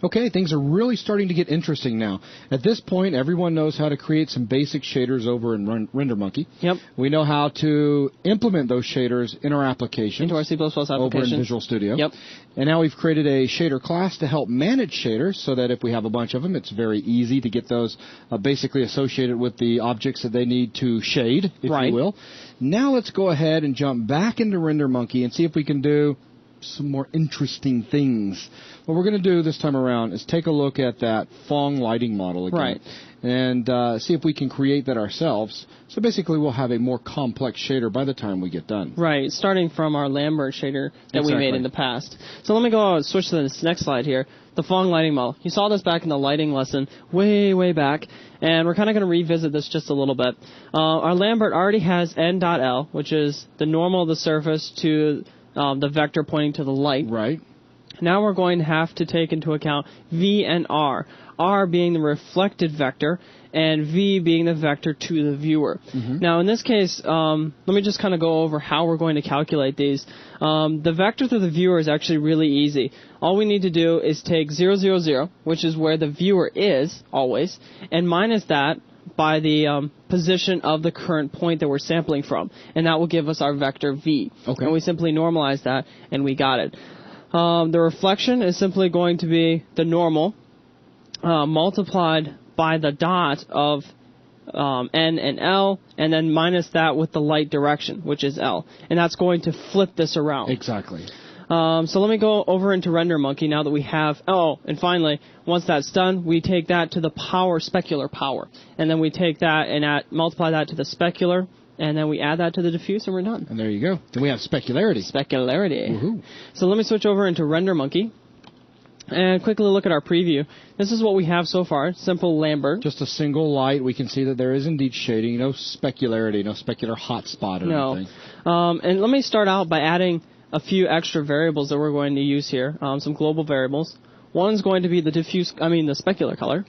Okay, things are really starting to get interesting now. At this point, everyone knows how to create some basic shaders over in RenderMonkey. Yep. We know how to implement those shaders in our application. Into our C++ application. Over in Visual Studio. Yep. And now we've created a shader class to help manage shaders so that if we have a bunch of them, it's very easy to get those basically associated with the objects that they need to shade, if you will. Now let's go ahead and jump back into RenderMonkey and see if we can do some more interesting things. What we're going to do this time around is take a look at that Phong lighting model again. And see if we can create that ourselves. So basically we'll have a more complex shader by the time we get done. Right, starting from our Lambert shader that we made in the past. So let me go and switch to this next slide here. The Phong lighting model. You saw this back in the lighting lesson way back, and we're kind of going to revisit this just a little bit. Our Lambert already has n.l, which is the normal of the surface to the vector pointing to the light. Right. Now we're going to have to take into account V and R. R being the reflected vector, and V being the vector to the viewer. Now in this case, let me just kind of go over how we're going to calculate these. The vector to the viewer is actually really easy. All we need to do is take 0, 0, 0, which is where the viewer is, always, and minus that by the position of the current point that we're sampling from. And that will give us our vector V. Okay. And we simply normalize that, and we got it. The reflection is simply going to be the normal multiplied by the dot of N and L, and then minus that with the light direction, which is L. And that's going to flip this around. Exactly. So let me go over into RenderMonkey now that we have... Oh, and finally, once that's done, we take that to the power, specular power. And then we take that and multiply that to the specular, and then we add that to the diffuse, and we're done. And there you go. Then we have specularity. Specularity. Woohoo. So let me switch over into RenderMonkey and quickly look at our preview. This is what we have so far. Simple Lambert. Just a single light. We can see that there is indeed shading. No specularity, no specular hotspot or anything. And let me start out by adding a few extra variables that we're going to use here. Some global variables. One's going to be the the specular color.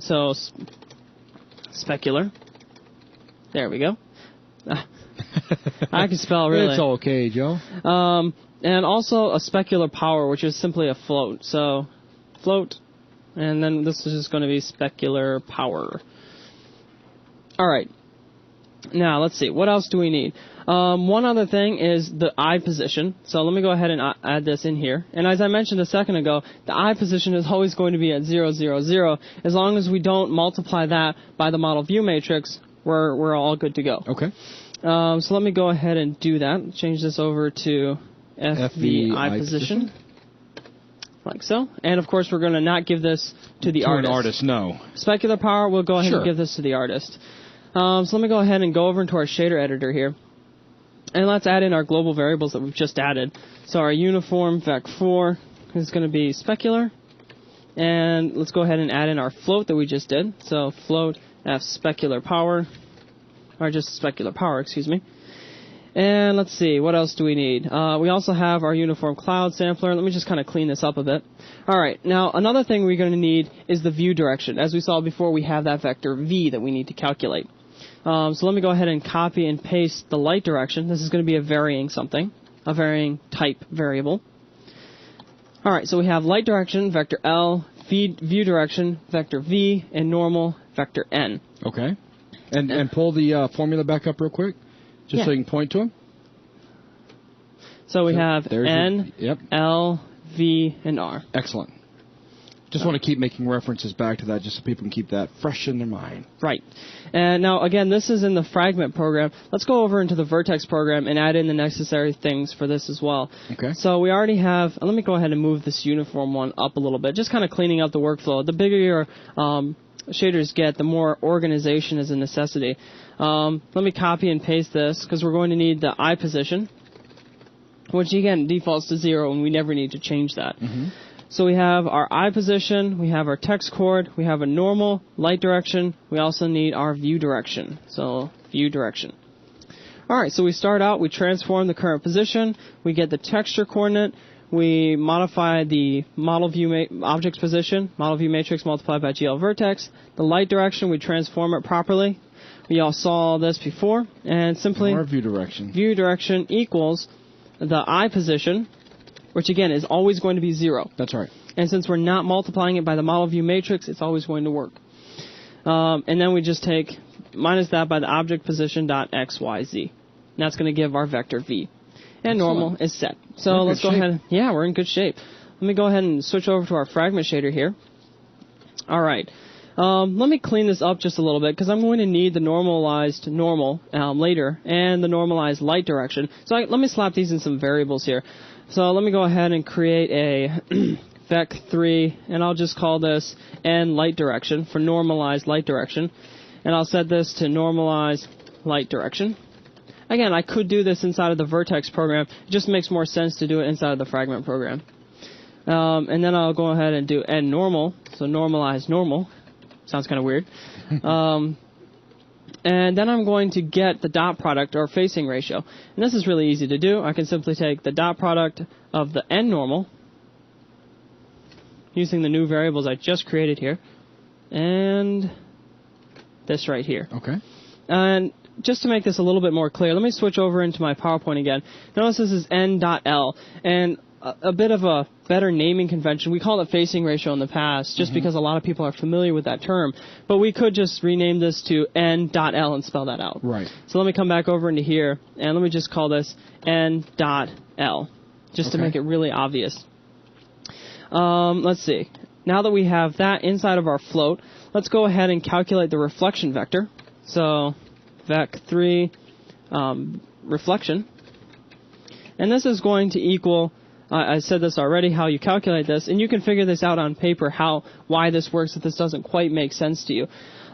So, specular. There we go. I can spell, really. It's okay, Joe. And also a specular power, which is simply a float. So, float, and then this is just going to be specular power. All right. Now, let's see. What else do we need? One other thing is the eye position. So let me go ahead and add this in here. And as I mentioned a second ago, the eye position is always going to be at 0, 0, 0. As long as we don't multiply that by the model view matrix, we're all good to go. Okay. So let me go ahead and do that. Change this over to FV eye position. Like so. And of course, we're going to not give this to the artist. To an artist, no. Specular power, we'll go ahead and give this to the artist. So let me go ahead and go over into our shader editor here. And let's add in our global variables that we've just added. So our uniform vec4 is going to be specular. And let's go ahead and add in our float that we just did. So float f specular power, or just specular power, excuse me. And let's see, what else do we need? We also have our uniform cloud sampler. Let me just kind of clean this up a bit. All right, now another thing we're going to need is the view direction. As we saw before, we have that vector v that we need to calculate. So let me go ahead and copy and paste the light direction. This is going to be a varying something, a varying type variable. All right, so we have light direction, vector L, view direction, vector V, and normal, vector N. Okay. And pull the formula back up real quick, just so you can point to them. So we have N, L, V, and R. Excellent. Just want to keep making references back to that just so people can keep that fresh in their mind. Right. And now, again, this is in the Fragment program. Let's go over into the Vertex program and add in the necessary things for this as well. Okay. So we already have, let me go ahead and move this uniform one up a little bit, just kind of cleaning up the workflow. The bigger your shaders get, the more organization is a necessity. Let me copy and paste this because we're going to need the eye position, which, again, defaults to 0, and we never need to change that. So we have our eye position, we have our text chord, we have a normal, light direction, we also need our view direction. So, view direction. Alright, so we start out, we transform the current position, we get the texture coordinate, we modify the model view object's position, model view matrix multiplied by GL vertex. The light direction, we transform it properly. We all saw this before, and simply our view direction equals the eye position, which again is always going to be 0. That's right. And since we're not multiplying it by the model view matrix, it's always going to work. And then we just take minus that by the object position dot XYZ. And that's going to give our vector V. And normal is set. So let's go ahead. Yeah, we're in good shape. Let me go ahead and switch over to our fragment shader here. All right. Let me clean this up just a little bit because I'm going to need the normalized normal later and the normalized light direction. So let me slap these in some variables here. So let me go ahead and create a vec3, and I'll just call this n light direction for normalized light direction. And I'll set this to normalized light direction. Again, I could do this inside of the vertex program. It just makes more sense to do it inside of the fragment program. And then I'll go ahead and do n normal, so normalized normal. Sounds kind of weird. And then I'm going to get the dot product or facing ratio. And this is really easy to do. I can simply take the dot product of the n normal using the new variables I just created here and this right here. Okay. And just to make this a little bit more clear, let me switch over into my PowerPoint again. Notice this is n.l, and a bit of a better naming convention. We call it facing ratio in the past just because a lot of people are familiar with that term. But we could just rename this to n.l and spell that out. Right. So let me come back over into here, and let me just call this n.l just to make it really obvious. Let's see. Now that we have that inside of our float, let's go ahead and calculate the reflection vector. So vec3 reflection. And this is going to equal, I said this already, how you calculate this, and you can figure this out on paper, why this works if this doesn't quite make sense to you.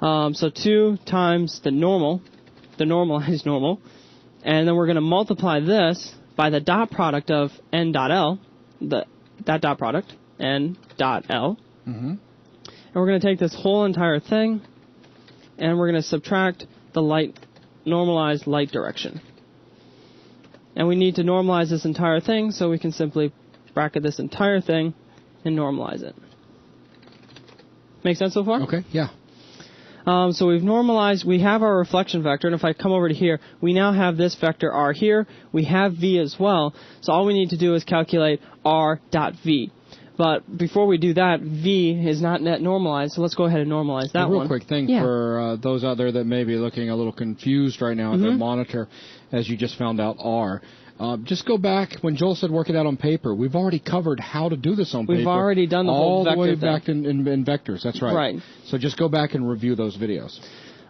So 2 times the normalized normal, and then we're going to multiply this by the dot product of n.l, that dot product, n.l. And we're going to take this whole entire thing, and we're going to subtract the normalized light direction. And we need to normalize this entire thing, so we can simply bracket this entire thing and normalize it. Make sense so far? Okay, yeah. So we've normalized, we have our reflection vector, and if I come over to here, we now have this vector r here. We have v as well, so all we need to do is calculate r.v. But before we do that, v is not net normalized, so let's go ahead and normalize that one. A real quick thing for those out there that may be looking a little confused right now at their monitor, as you just found out r. Just go back, when Joel said work it out on paper, we've already covered how to do this on paper. We've already done the whole vector all the way thing. back in vectors, that's right. Right. So just go back and review those videos.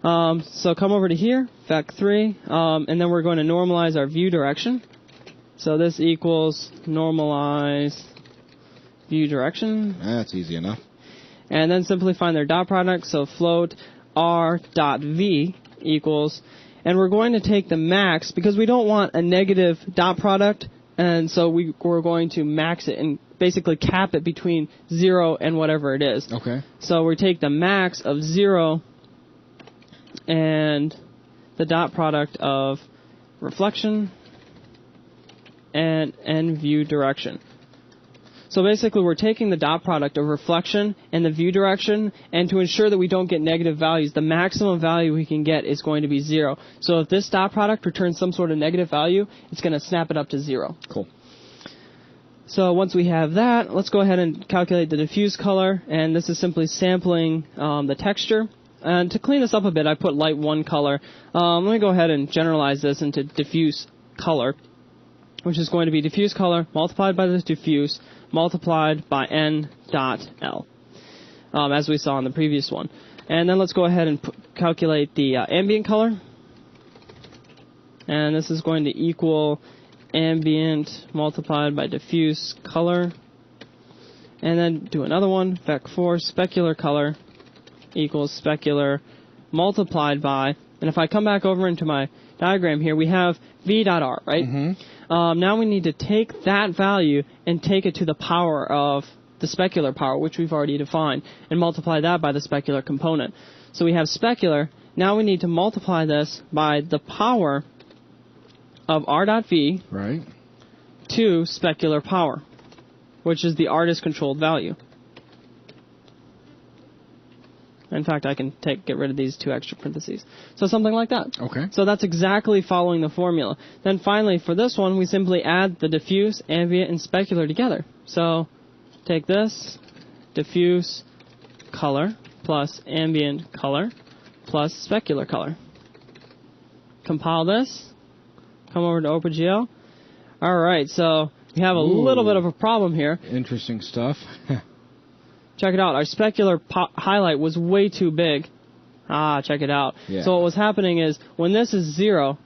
So come over to here, vec3, and then we're going to normalize our view direction. So this equals normalized view direction. That's easy enough. And then simply find their dot product, so float r.v equals, and we're going to take the max, because we don't want a negative dot product, and so we're going to max it and basically cap it between 0 and whatever it is. Okay. So we take the max of 0 and the dot product of reflection and view direction. So basically we're taking the dot product of reflection and the view direction, and to ensure that we don't get negative values, the maximum value we can get is going to be 0. So if this dot product returns some sort of negative value, it's going to snap it up to 0. Cool. So once we have that, let's go ahead and calculate the diffuse color, and this is simply sampling the texture. And to clean this up a bit, I put light 1 color. Let me go ahead and generalize this into diffuse color, which is going to be diffuse color multiplied by the diffuse multiplied by n.l, as we saw in the previous one. And then let's go ahead and calculate the ambient color. And this is going to equal ambient multiplied by diffuse color. And then do another one, vec4 specular color equals specular multiplied by, and if I come back over into my diagram here, we have v.r, right? Now we need to take that value and take it to the power of the specular power, which we've already defined, and multiply that by the specular component. So we have specular. Now we need to multiply this by the power of r.v to specular power, which is the artist-controlled value. In fact, I can get rid of these 2 extra parentheses. So something like that. Okay. So that's exactly following the formula. Then finally, for this one, we simply add the diffuse, ambient, and specular together. So take this, diffuse color plus ambient color plus specular color. Compile this. Come over to OpenGL. All right, so we have a little bit of a problem here. Interesting stuff. Check it out. Our specular highlight was way too big. Check it out. Yeah. So what was happening is when this is 0,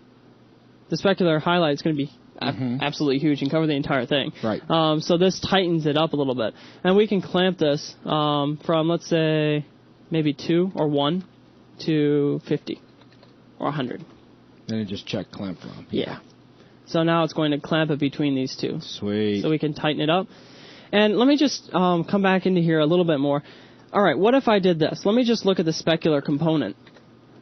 the specular highlight is going to be absolutely huge and cover the entire thing. Right. So this tightens it up a little bit. And we can clamp this from, let's say, maybe 2 or 1 to 50 or 100. And just check clamp from. Yeah. So now it's going to clamp it between these two. Sweet. So we can tighten it up. And let me just come back into here a little bit more. All right, what if I did this? Let me just look at the specular component.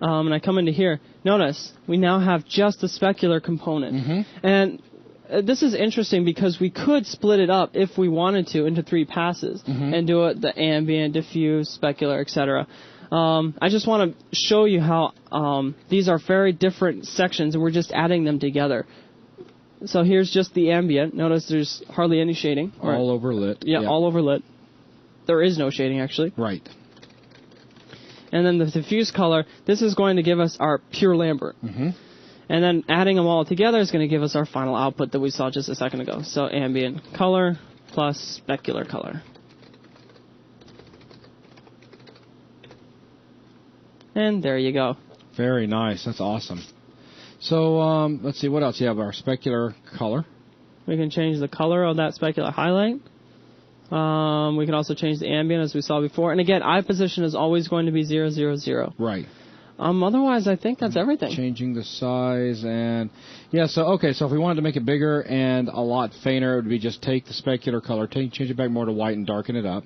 And I come into here. Notice, we now have just the specular component. And this is interesting because we could split it up if we wanted to into 3 passes and do it the ambient, diffuse, specular, etc. I just want to show you how these are very different sections and we're just adding them together. So here's just the ambient. Notice there's hardly any shading. All over lit. Yeah, all over lit. There is no shading, actually. Right. And then the diffuse color, this is going to give us our pure Lambert. And then adding them all together is going to give us our final output that we saw just a second ago. So ambient color plus specular color. And there you go. Very nice. That's awesome. So let's see, what else? You have our specular color. We can change the color of that specular highlight. We can also change the ambient as we saw before. And again, eye position is always going to be 0, 0, 0. Right. Otherwise, I think that's everything. Changing the size and... Yeah, so if we wanted to make it bigger and a lot fainter, it would be just take the specular color, change it back more to white and darken it up.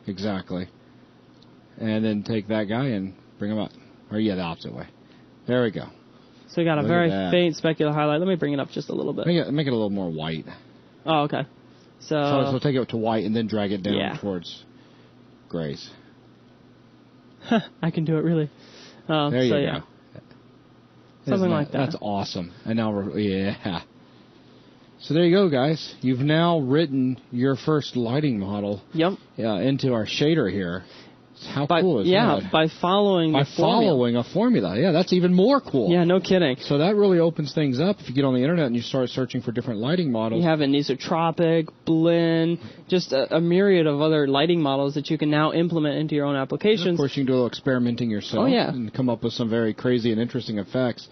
Exactly. And then take that guy and bring him up. Or, yeah, the opposite way. There we go. So we got a very faint specular highlight. Let me bring it up just a little bit. Make it a little more white. Oh, okay. So take it to white and then drag it down towards grays. I can do it really. There you go. Something like that. That's awesome. And now So there you go, guys. You've now written your first lighting model. Yep. Into our shader here. How cool is that? Yeah, by following a formula. Yeah, that's even more cool. Yeah, no kidding. So that really opens things up if you get on the internet and you start searching for different lighting models. You have anisotropic, blend, just a myriad of other lighting models that you can now implement into your own applications. And of course, you can do a little experimenting yourself and come up with some very crazy and interesting effects.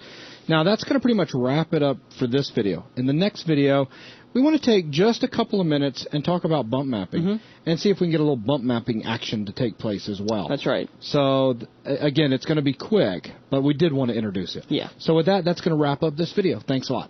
Now, that's going to pretty much wrap it up for this video. In the next video, we want to take just a couple of minutes and talk about bump mapping and see if we can get a little bump mapping action to take place as well. That's right. So, again, it's going to be quick, but we did want to introduce it. Yeah. So with that, that's going to wrap up this video. Thanks a lot.